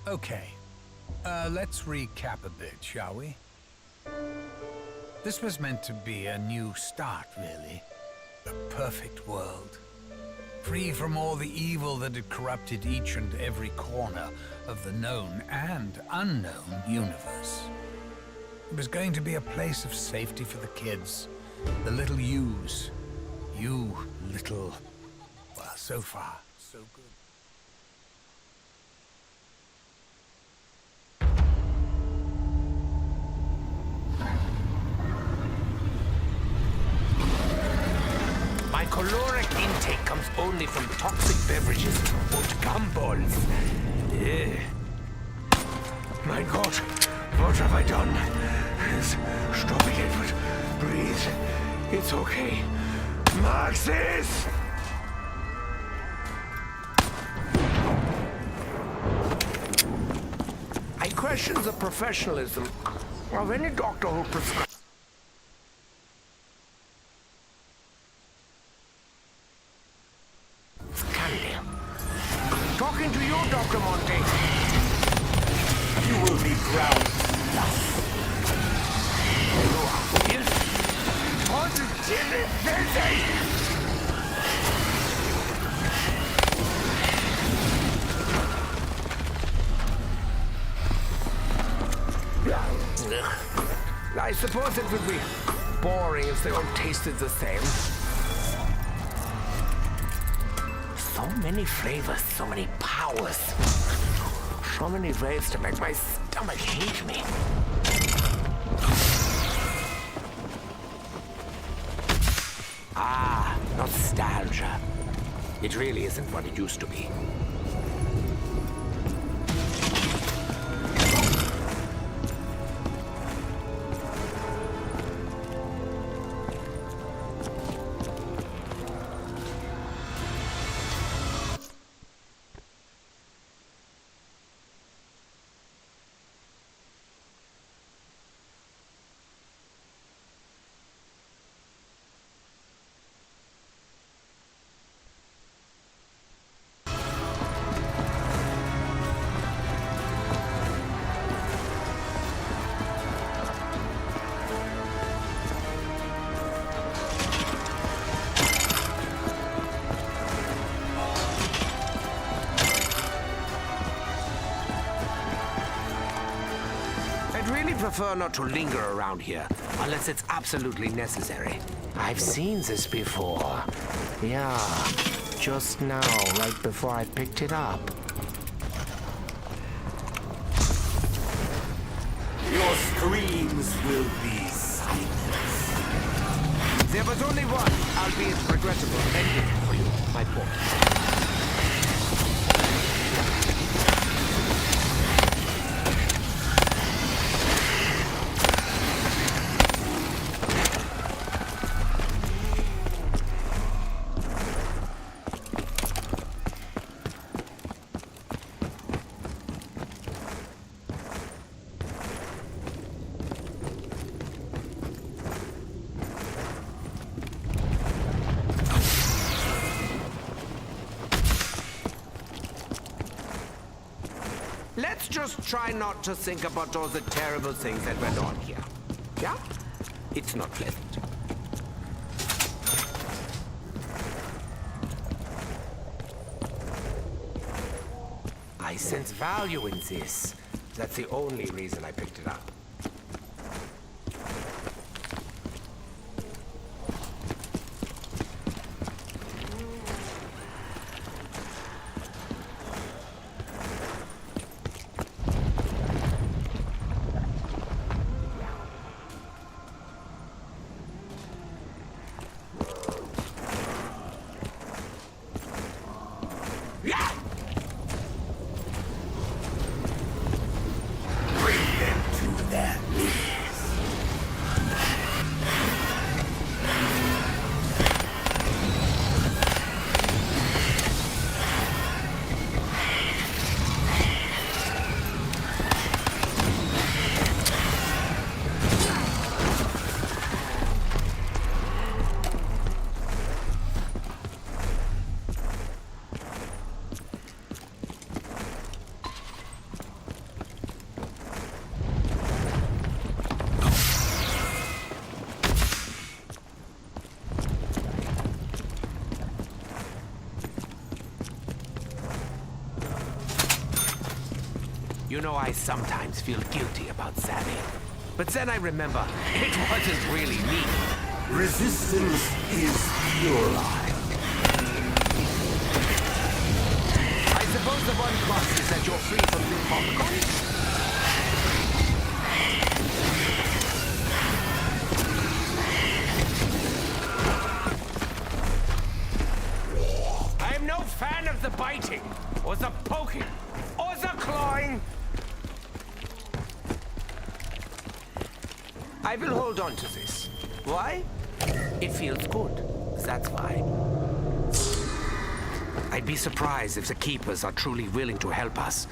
Okay, let's recap a bit, shall we? This was meant to be a new start, really. A perfect world. Free from all the evil that had corrupted each and every corner of the known and unknown universe. It was going to be a place of safety for the kids, the little yous. You little... well, so far, so good. My caloric intake comes only from toxic beverages or gumballs. Ugh. My God, what have I done? Stop it, Edward. Breathe. It's okay. Marxist! I question the professionalism of any doctor who prescribes. Talking to you, Dr. Monte. You will be ground dust. You are positively filthy! I suppose it would be boring if they all tasted the same. So many flavors, so many powers. So many ways to make my stomach hate me. Ah, nostalgia. It really isn't what it used to be. Prefer not to linger around here unless it's absolutely necessary. I've seen this before. Yeah, just now, right before I picked it up. Your screams will be silenced. There was only one, albeit regrettable, ending for you, my boy. Let's just try not to think about all the terrible things that went on here. Yeah? It's not pleasant. I sense value in this. That's the only reason I picked it up. You know, I sometimes feel guilty about Sammy. But then I remember, it wasn't really me. Resistance is puerile. I suppose the one plus is that you're free from the popcorn? I'm no fan of the biting, or the poking, or the clawing. I will hold on to this. Why? It feels good. That's why. I'd be surprised if the Keepers are truly willing to help us.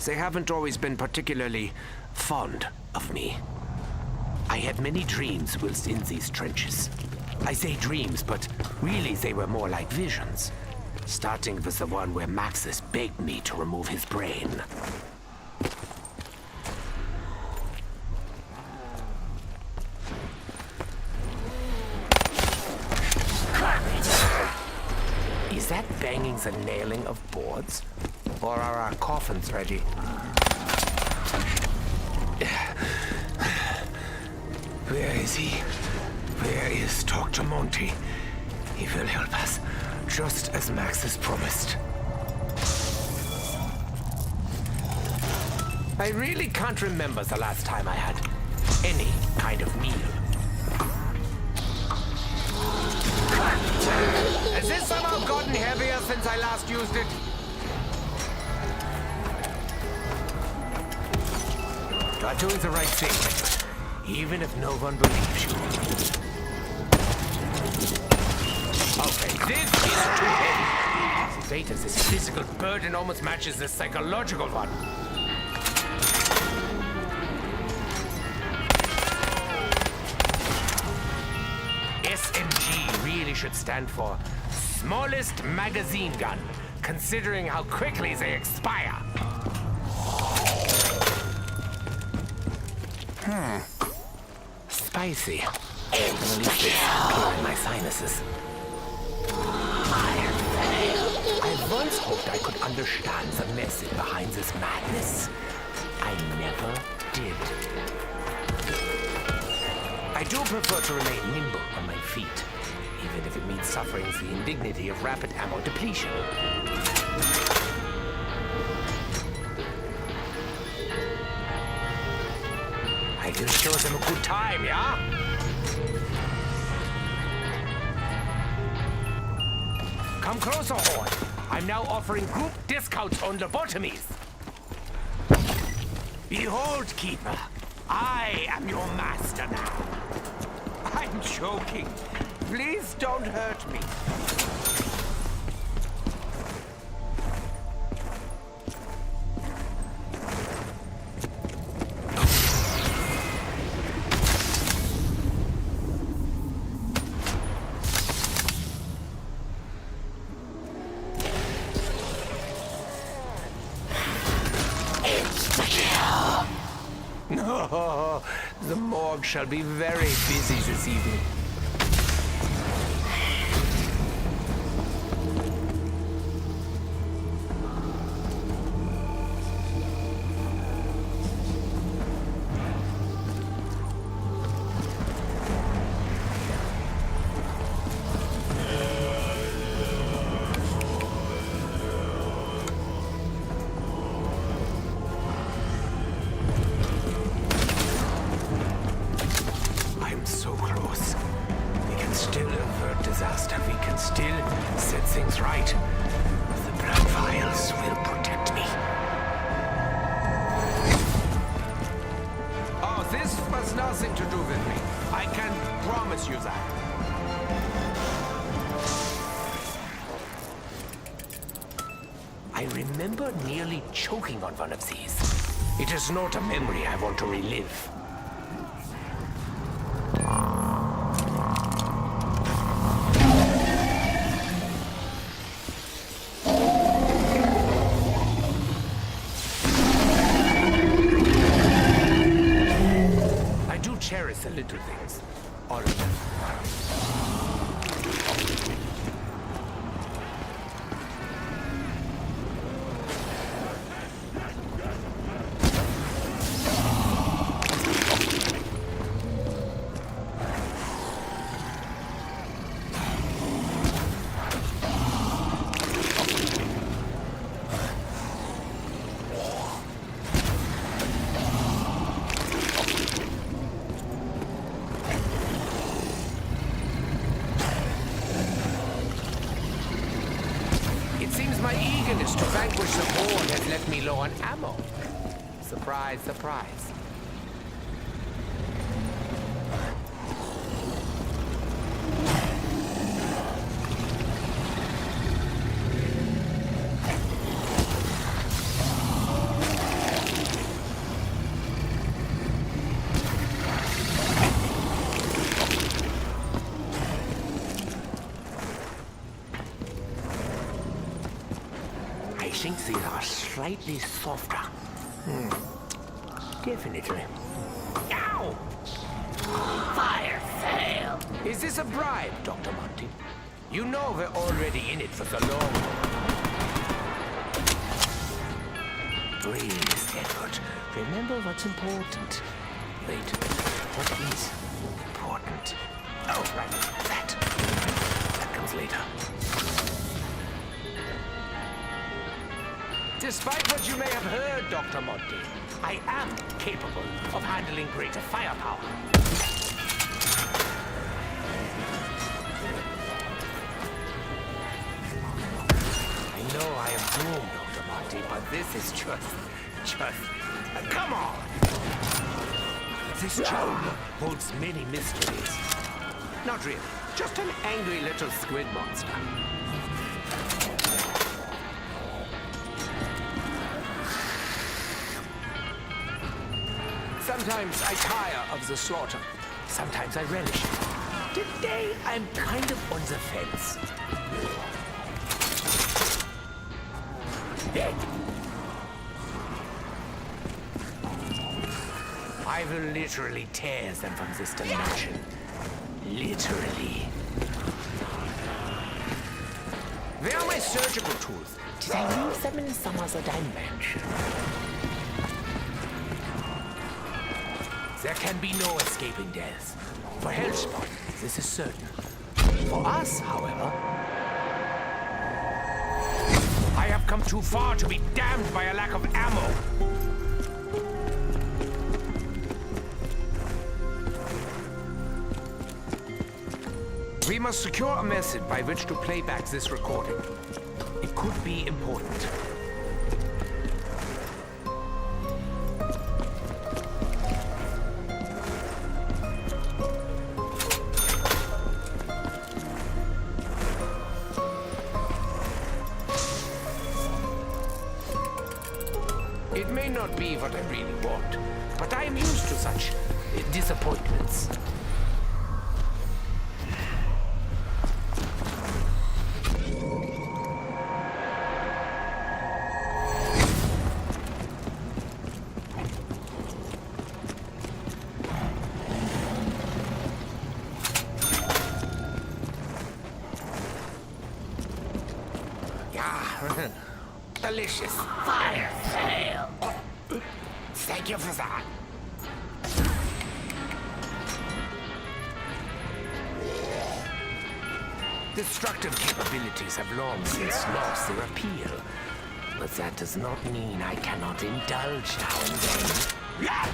They haven't always been particularly fond of me. I had many dreams whilst in these trenches. I say dreams, but really they were more like visions. Starting with the one where Maxis begged me to remove his brain. Is that banging the nailing of boards? Or are our coffins ready? Where is he? Where is Dr. Monty? He will help us, just as Max has promised. I really can't remember the last time I had any kind of meal. Has this somehow gotten heavier since I last used it? You are doing the right thing, even if no one believes you. Okay, this is too heavy. The weight of this physical burden almost matches the psychological one. SMG really should stand for Smallest Magazine Gun, considering how quickly they expire. Spicy. At least it's clearing my sinuses. I once hoped I could understand the message behind this madness. I never did. I do prefer to remain nimble on my feet, even if it means suffering the indignity of rapid ammo depletion. I will show them a good time, yeah? Come closer, Horde. I'm now offering group discounts on lobotomies. Behold, Keeper. I am your master now. I'm joking. Please don't hurt me. No, the morgue shall be very busy this evening. Disaster, we can still set things right. The blood vials will protect me. Oh, this was nothing to do with me. I can promise you that. I remember nearly choking on one of these. It is not a memory I want to relive. Cherish the little things. All of them. wish the board had left me low on ammo. Surprise, surprise. I think these are slightly softer. Definitely. Ow! Fire sale! Is this a bribe, Dr. Monty? You know we're already in it for the long haul. Breathe, Edward. Remember what's important. Wait, what is important? Oh, right, that. That comes later. Despite what you may have heard, Dr. Monty, I am capable of handling greater firepower. I know I am doomed, Dr. Monty, but this is just... come on! This job holds many mysteries. Not really, just an angry little squid monster. Sometimes I tire of the slaughter. Sometimes I relish it. Today, I'm kind of on the fence. I will literally tear them from this dimension. Literally. Where are my surgical tools? Did I leave them in some other dimension? There can be no escaping death. For Hellspawn, this is certain. For us, however, I have come too far to be damned by a lack of ammo. We must secure a method by which to play back this recording. It could be important. It may not be what I really want, but I am used to such disappointments. Yeah, delicious. Fire sale! Thank you for that. Destructive capabilities have long since lost their appeal. But that does not mean I cannot indulge now and then. Yeah!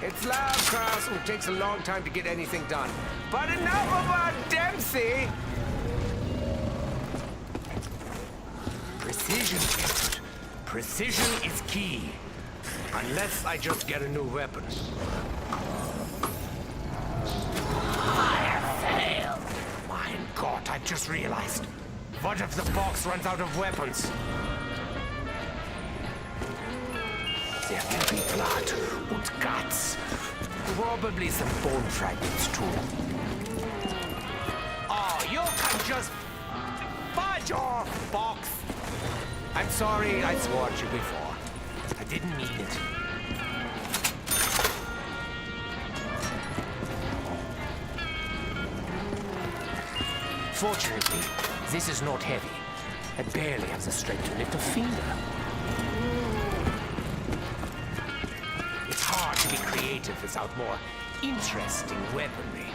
It's loud, Kraus, and it takes a long time to get anything done. But enough about Dempsey! Precision, Edward. Precision is key. Unless I just get a new weapon. Fire sale! My God, I just realized. What if the box runs out of weapons? There will be blood and guts. Probably some bone fragments, too. Oh, you can just fudge off, box. I'm sorry I swore at you before. I didn't mean it. Fortunately, this is not heavy. I barely have the strength to lift a finger. It's hard to be creative without more interesting weaponry.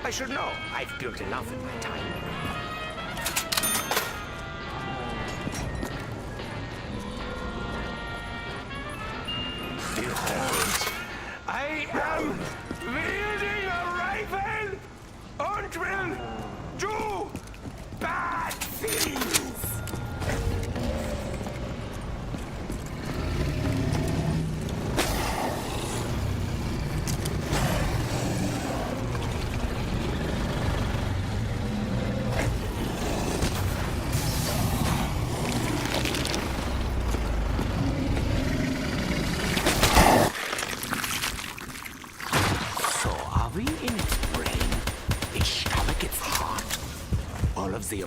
I should know. I've built enough in my time. Behold, I am wielding a rifle and will do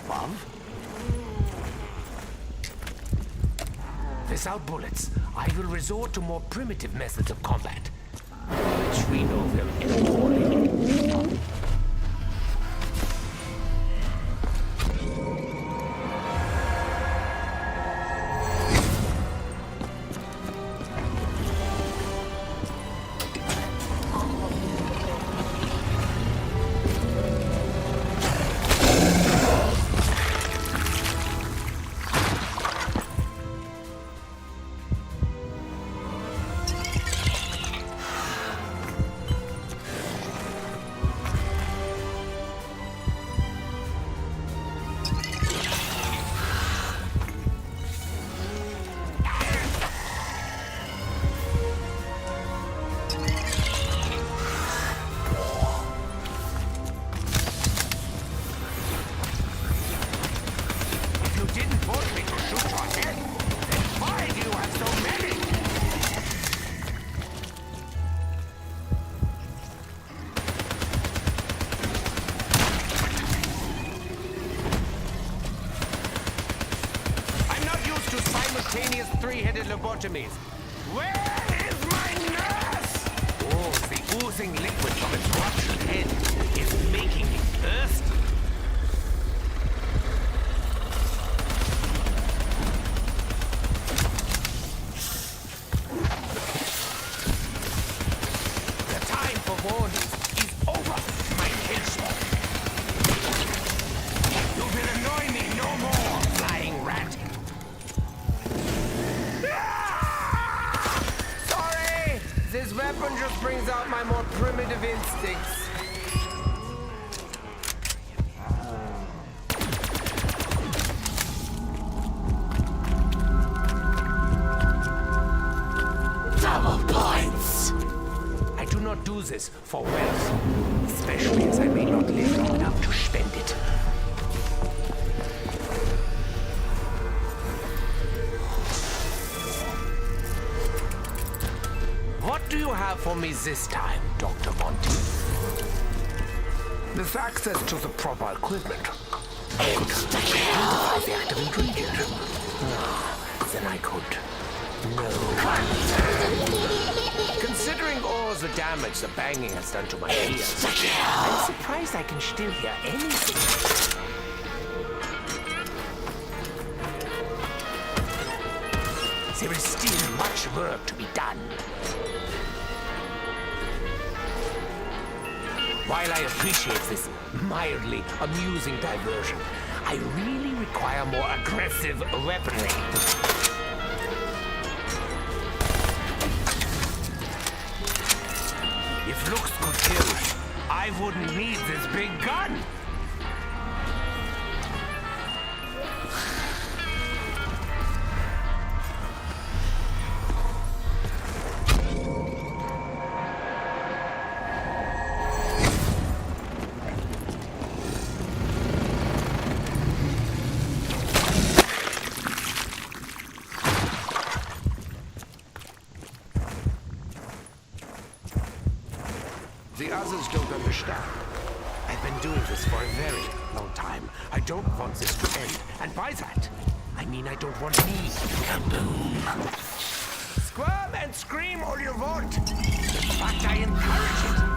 above? Without bullets, I will resort to more primitive methods of combat, which we know very poorly. Simultaneous three-headed lobotomies. Where is my nurse? Oh, the oozing liquid from its ruptured head is making me thirsty. The time for warnings is over, my henchman. You will annoy me no more, flying rat. Sorry! This weapon just brings out my more primitive instincts. Double points. I do not do this for wealth, especially as I may not live long enough to spend it. What do you have for me this time, Dr. Monty? With access to the proper equipment, I could identify the active ingredient. Then I could know. Considering all the damage the banging has done to my ears, I'm surprised I can still hear anything. There is still much work to be done. While I appreciate this mildly amusing diversion, I really require more aggressive weaponry. If looks could kill, I wouldn't need this big gun. The others don't understand. I've been doing this for a very long time. I don't want this to end. And by that, I mean I don't want me. Kaboom. Squirm and scream all you want. In fact, I encourage it.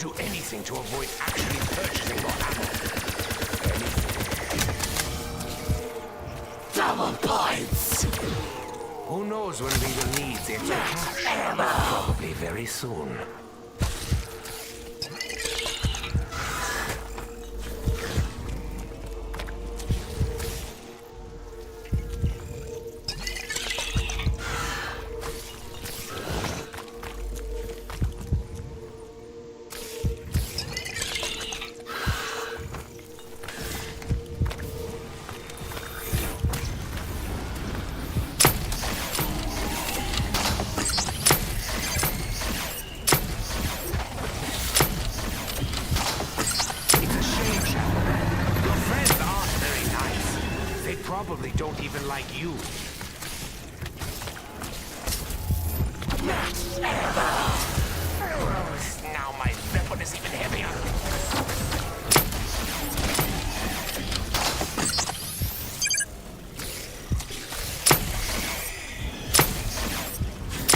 do anything to avoid actually purchasing more ammo. Double points. Who knows when we will need the extra cash? Probably very soon. Probably don't even like you. Now my weapon is even heavier.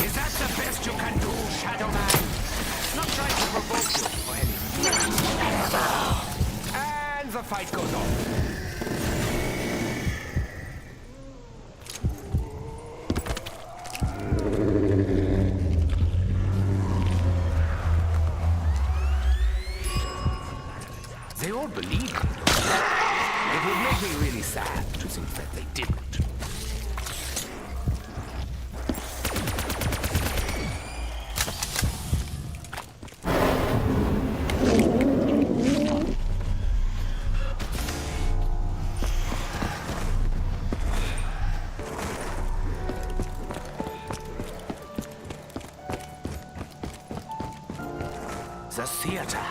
Is that the best you can do, Shadow Man? Not trying to provoke you or anything. And the fight goes on. They all believe me. It would make me really sad to think that they didn't. The theater.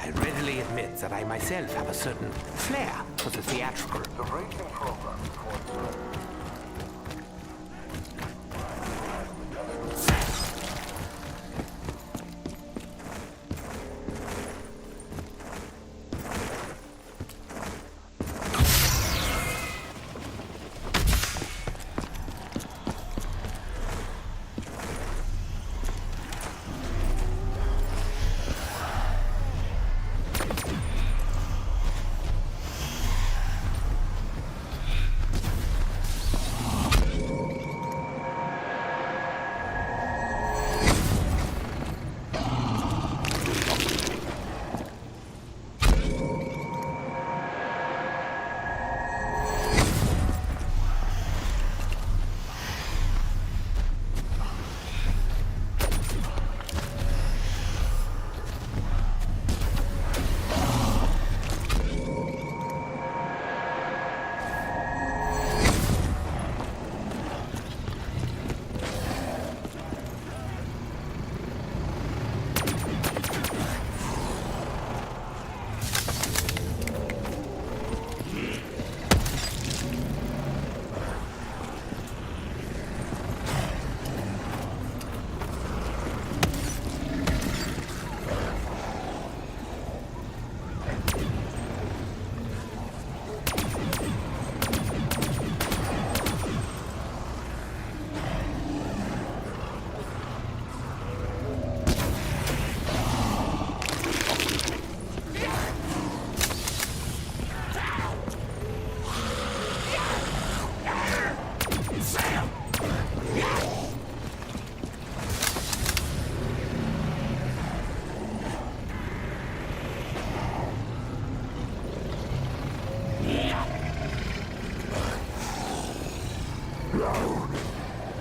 I readily admit that I myself have a certain flair for the theatrical. The racing program records.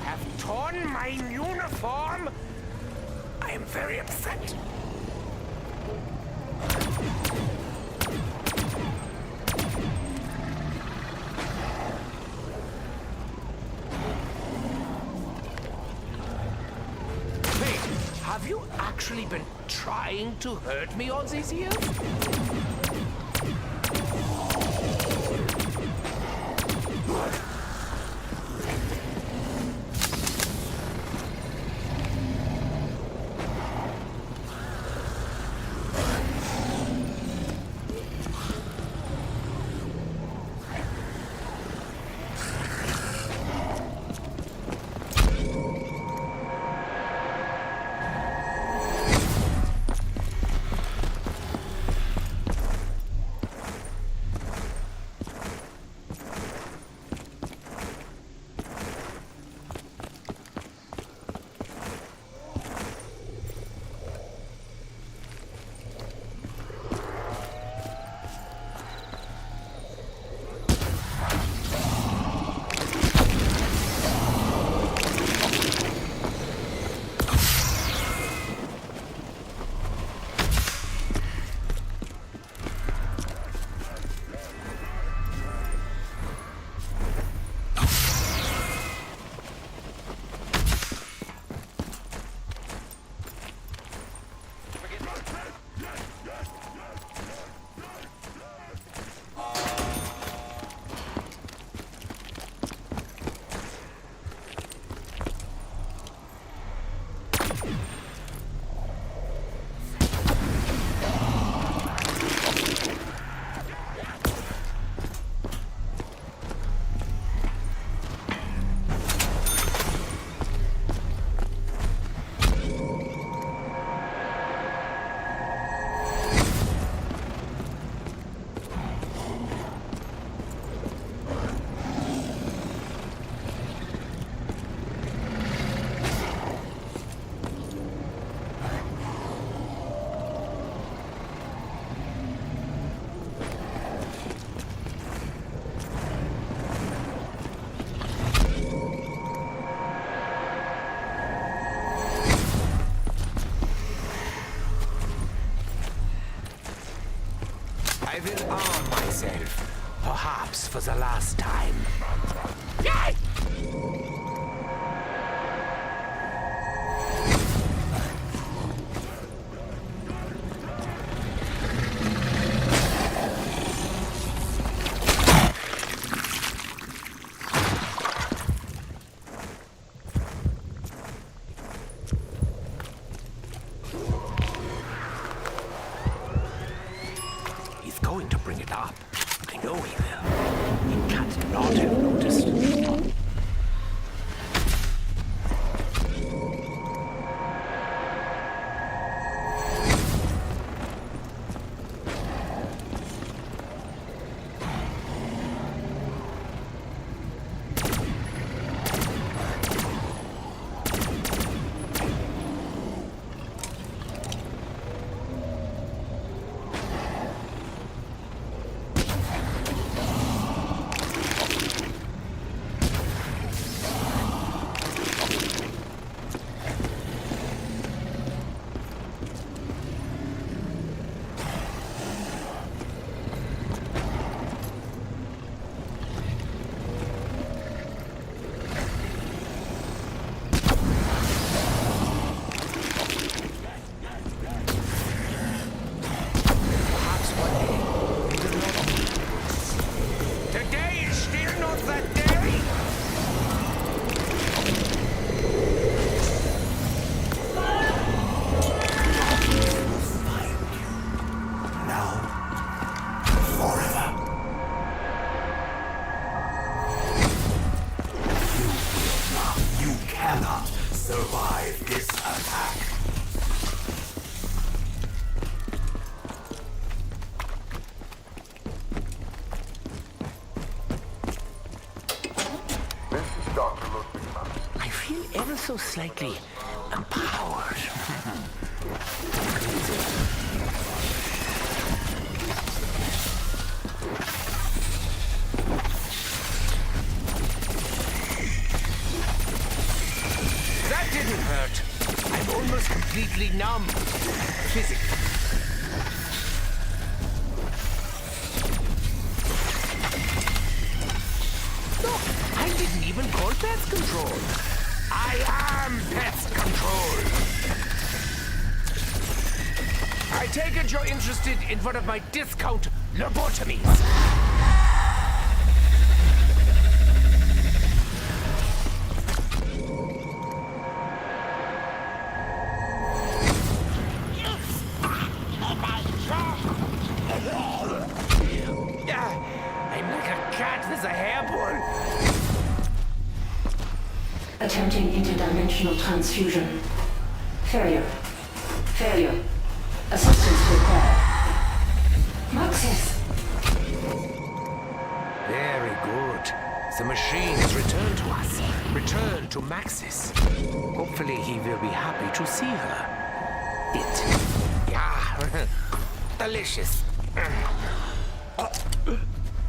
Have torn my uniform? I am very upset. Wait, have you actually been trying to hurt me all these years? I will arm myself, perhaps for the last time. He's going to bring it up. I know he will. He can't not have noticed. Today is still not that day. Now, forever. You will not, you cannot survive this attack. This is Dr. Ludwig. I feel ever so slightly empowered. That didn't hurt. I'm almost completely numb. Physically. Look, I didn't even call pest control. I am pest control. I take it you're interested in one of my discount lobotomies. I'm like a cat with a hairball. Attempting interdimensional transfusion. Failure. Failure. Assistance required. Maxis! Very good. The machine has returned to us. Returned to Maxis. Hopefully he will be happy to see her. It. Yeah. Delicious.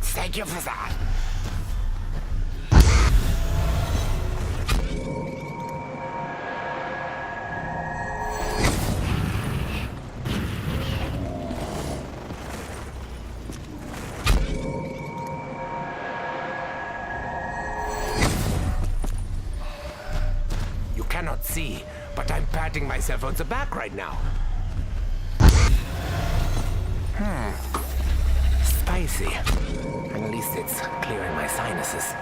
Thank you for that. You cannot see, but I'm patting myself on the back right now. Spicy. At least it's clearing my sinuses.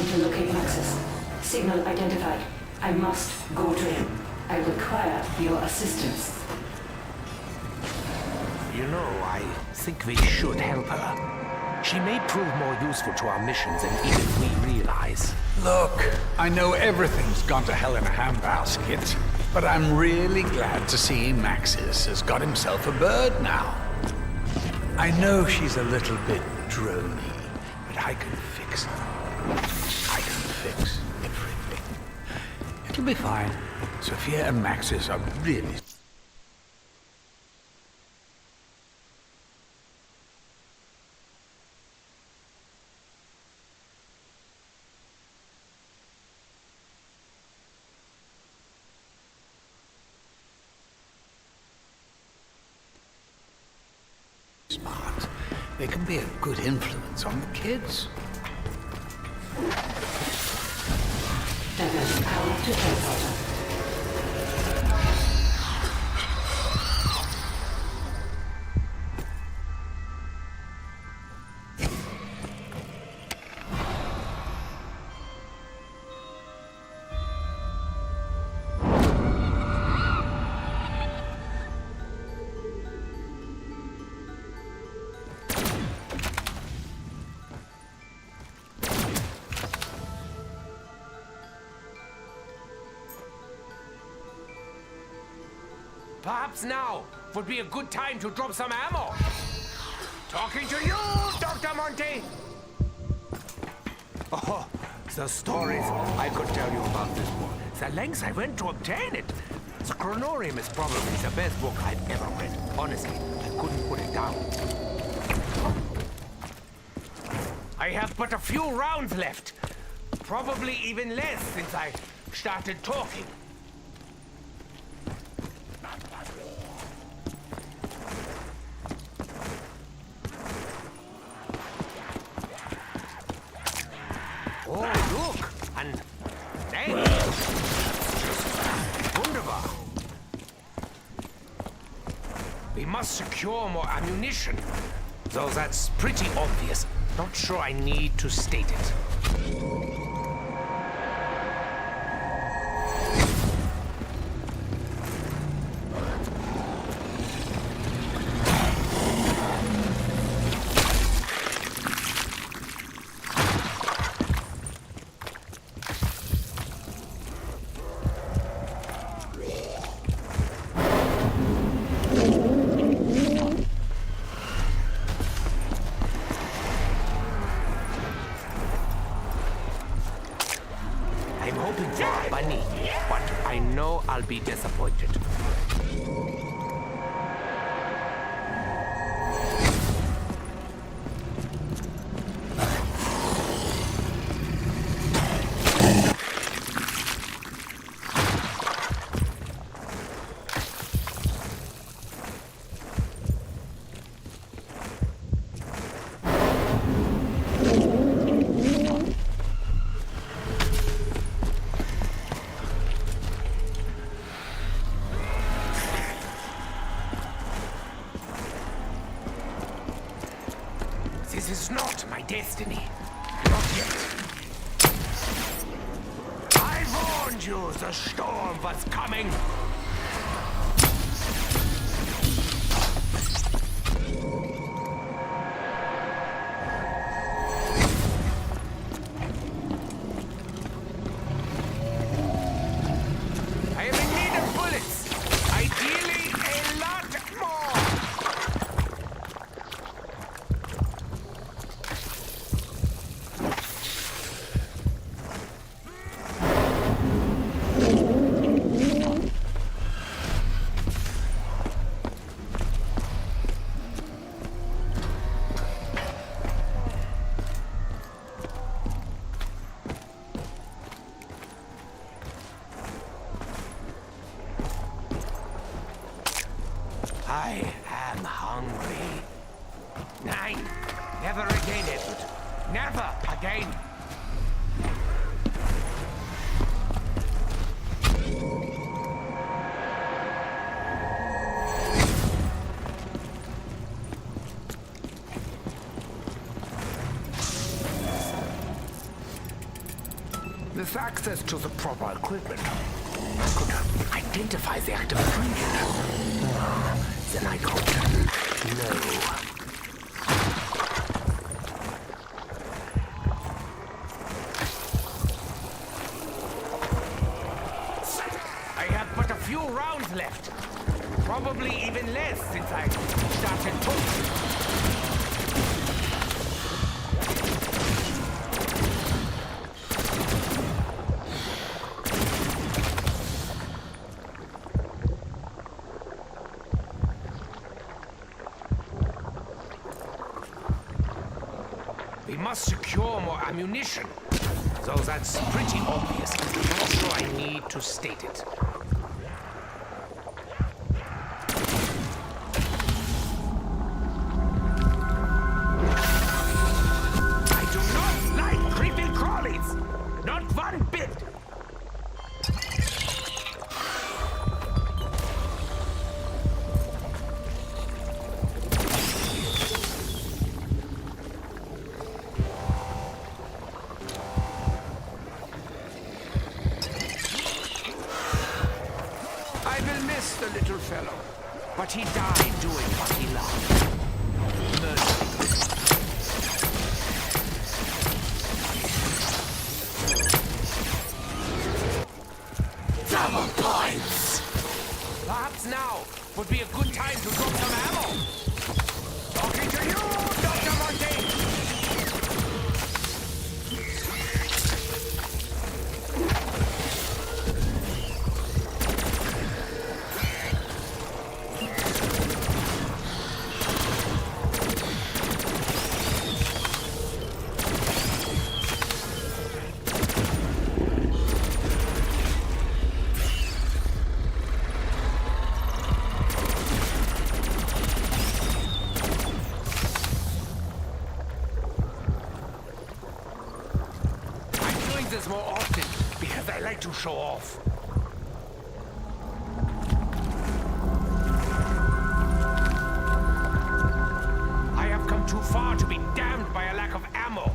To locate Maxis. Signal identified. I must go to him. I require your assistance. You know, I think we should help her. She may prove more useful to our mission than even we realize. Look, I know everything's gone to hell in a handbasket, but I'm really glad to see Maxis has got himself a bird now. I know she's a little bit drony, but I can fix her. I can fix everything. It'll be fine. Sophia and Maxis are really... smart. They can be a good influence on the kids. Diverting power to teleporter. Perhaps now would be a good time to drop some ammo. Talking to you, Dr. Monty! Oh, the stories I could tell you about this book. The lengths I went to obtain it. The Chronorium is probably the best book I've ever read. Honestly, I couldn't put it down. I have but a few rounds left. Probably even less since I started talking. Oh, look! And then... Wunderbar! We must secure more ammunition. Though that's pretty obvious. Not sure I need to state it. I'm hoping for a bunny, but I know I'll be disappointed. This is not my destiny. Not yet. I warned you, the storm was coming. I am in need of bullets. Ideally, a lot more. I am hungry. Nein, never again, Edward. Never again. With access to the proper equipment, I could identify the active ingredient. Then I could know. few rounds left. Probably even less since I started talking. We must secure more ammunition. Though that's pretty obvious. I'm not sure I need to state it. I do not like creepy crawlies! Not one bit! I will miss the little fellow, but he died doing what he loved. Murder. Double points. Perhaps now would be a good time to drop some ammo. Talking to you, Dr. Monte! This more often because I like to show off. I have come too far to be damned by a lack of ammo.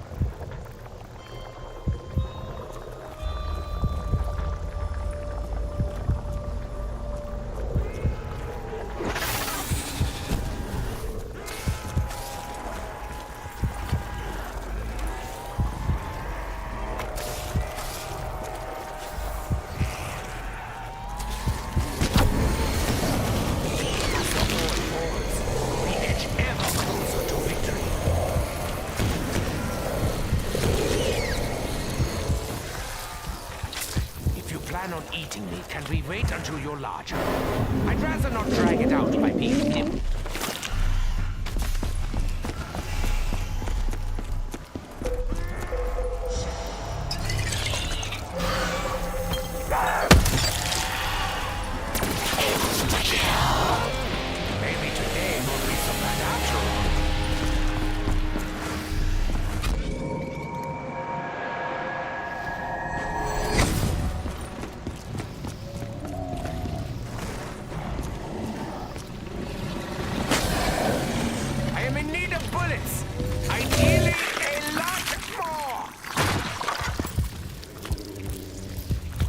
Plan on eating me, can we wait until you're larger? I'd rather not drag it out by being nimble. Maybe today won't be so bad after all. Bullets! Ideally, a lot more!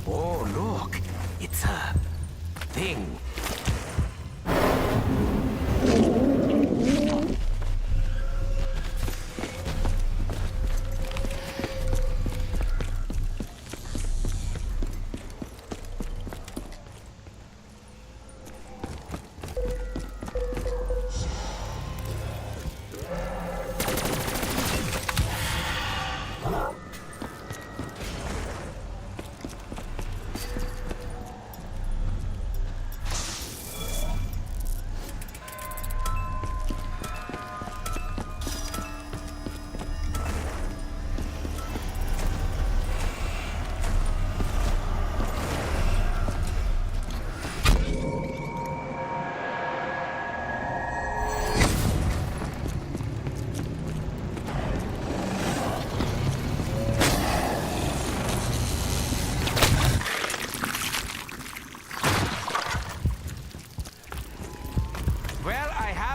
Oh, look! It's a thing.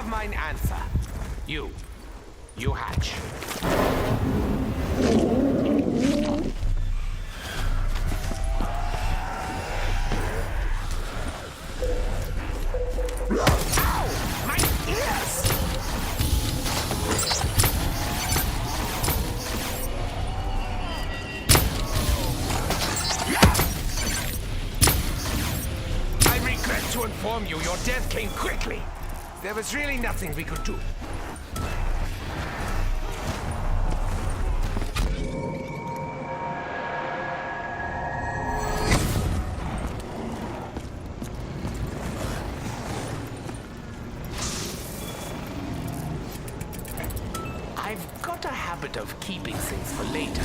Mine answer. You hatch. Ow! My ears! I inform you, your death came quickly. There was really nothing we could do. I've got a habit of keeping things for later.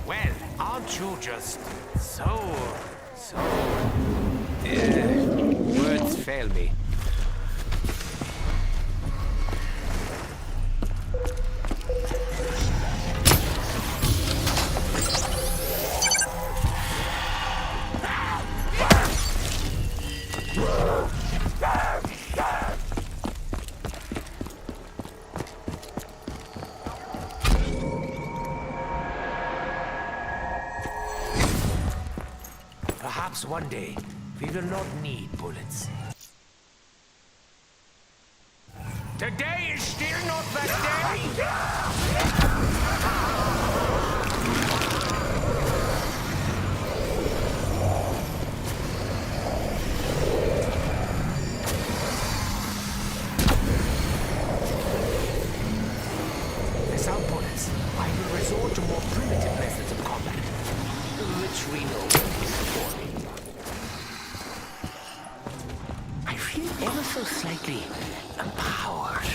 Well, aren't you just so... words fail me. Perhaps one day, we will not need bullets. Today is still not that day! Without bullets, I will resort to more primitive methods of combat, which we know is poorly. I feel ever so slightly empowered.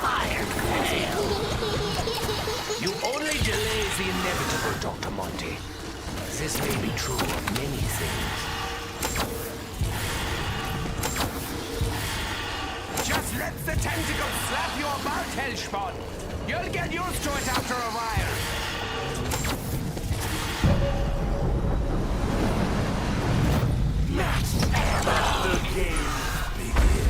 Fired fail. You only delay the inevitable, Dr. Monty. This may be true of many things. Just let the tentacles slap you about, Hellspawn. You'll get used to it after a while. The game begins.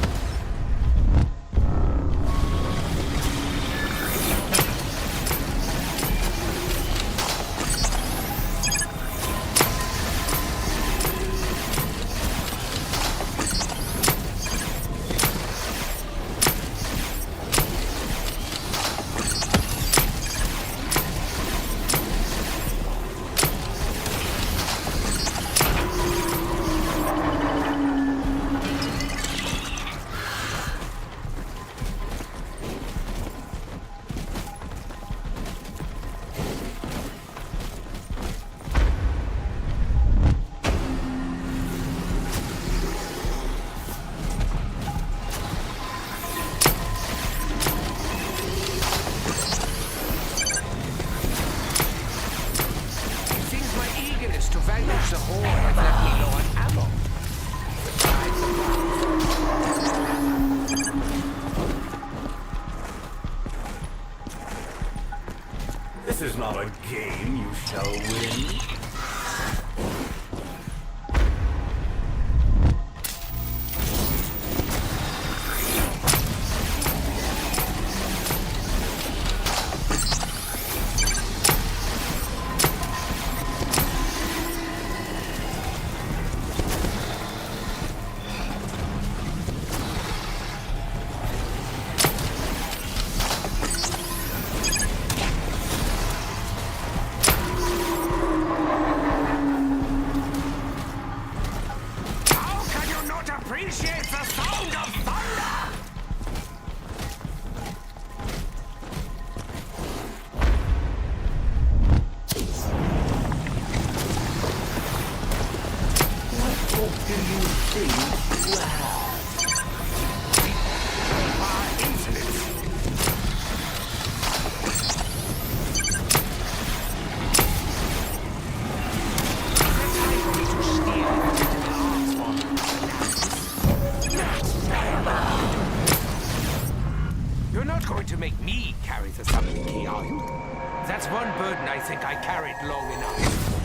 To vanquish the horde has left me low on ammo. This is not a game you shall win. Appreciate the sound of thunder! What hope do you think you have? Our insolence. You're not going to make me carry the summoning key, are you? That's one burden I think I carried long enough.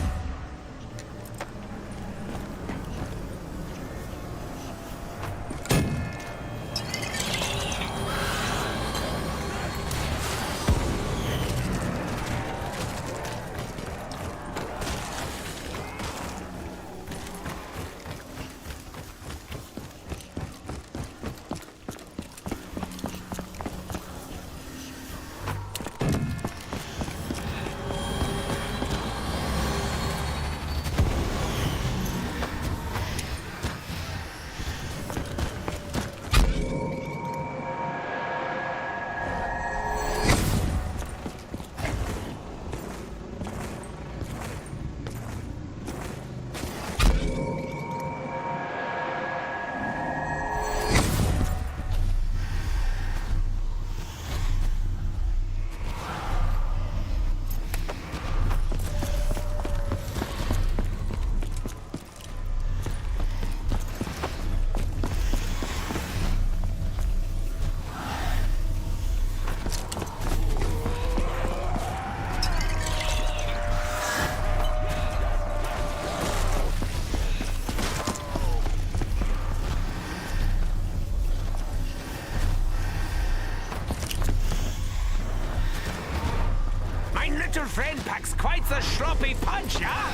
friend packs quite the sloppy punch, huh?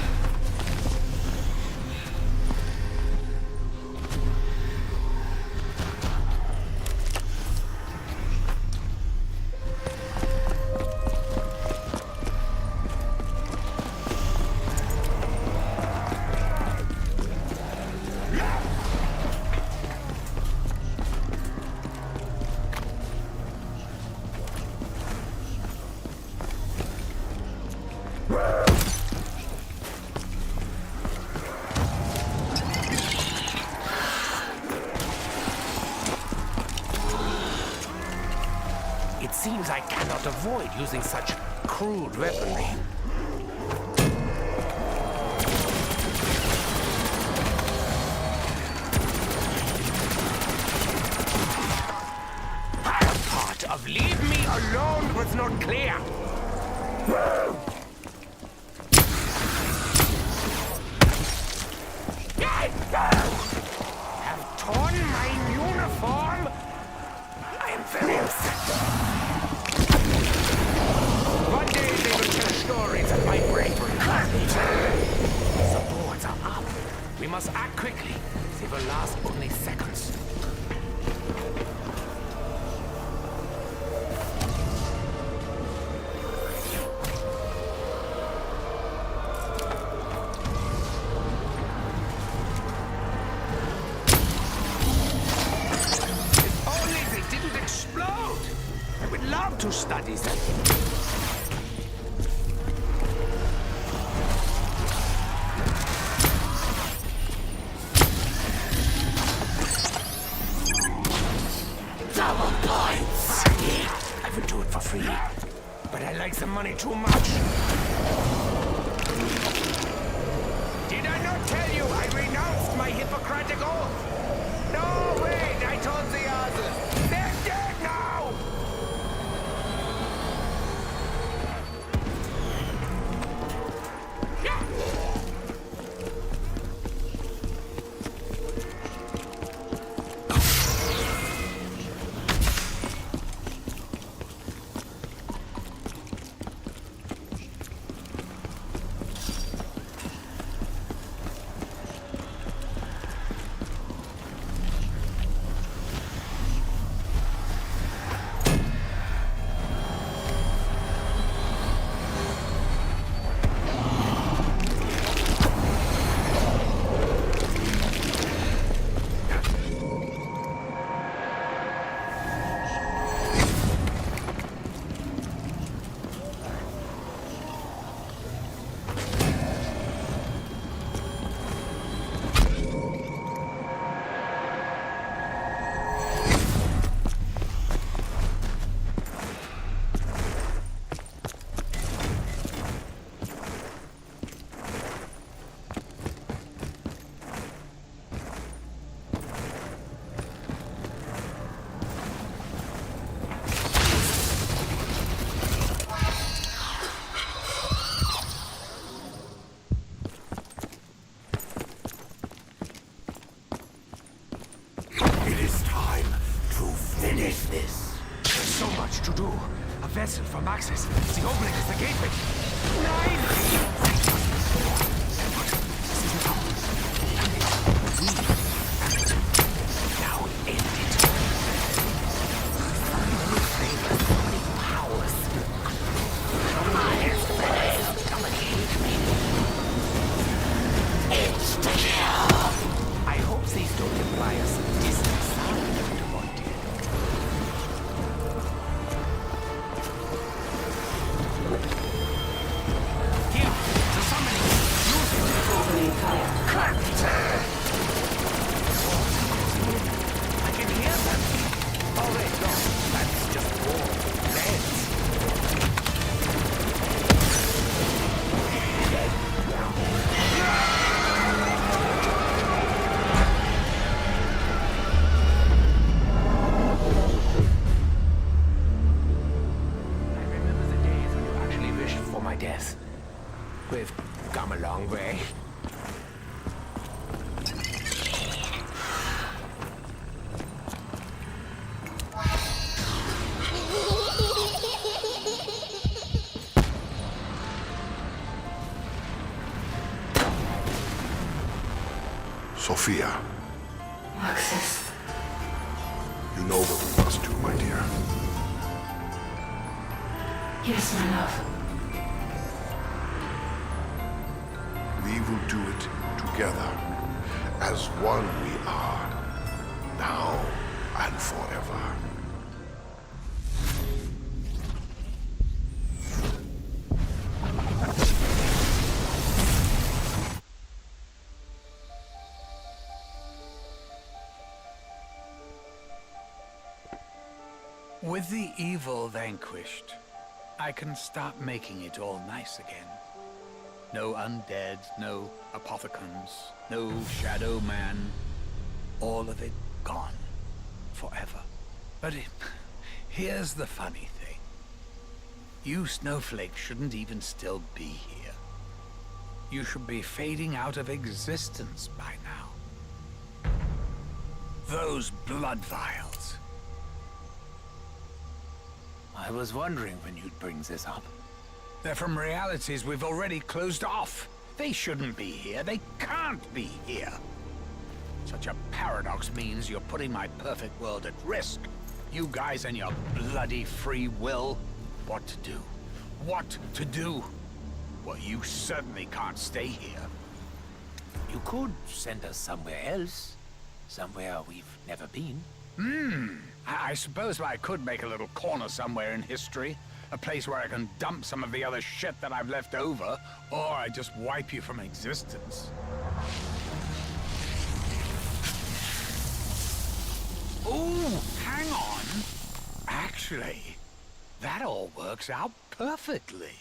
It seems I cannot avoid using such crude weaponry. Part of leave me alone was not clear. Have torn my uniform? I am very upset. One day they will tell stories of my bravery. The boards are up. We must act quickly. They will last only seconds. If only they didn't explode. I would love to study them. Double points. I would do it for free, but I like the money too much. Did I not tell you I renounced my Hippocratic oath? No, wait, I told the others. They're dead now! It is time to finish this. There's so much to do. A vessel from Axis. The opening is the gateway. 9! This isn't all. Now end it. So many flavors, so many powers. Come and hate me. Insta-kill. I hope these don't imply a sadistic side to what did. Here, fear. Access. You know what we must do, my dear. Yes, my love. We will do it together. As one we are. Now and forever. With the evil vanquished, I can start making it all nice again. No undead, no apothecons, no shadow man. All of it gone. Forever. But here's the funny thing. You snowflakes shouldn't even still be here. You should be fading out of existence by now. Those blood vials. I was wondering when you'd bring this up. They're from realities we've already closed off. They shouldn't be here. They can't be here. Such a paradox means you're putting my perfect world at risk. You guys and your bloody free will. What to do? What to do? Well, you certainly can't stay here. You could send us somewhere else. Somewhere we've never been. I suppose I could make a little corner somewhere in history. A place where I can dump some of the other shit that I've left over. Or I just wipe you from existence. Ooh, hang on. Actually, that all works out perfectly.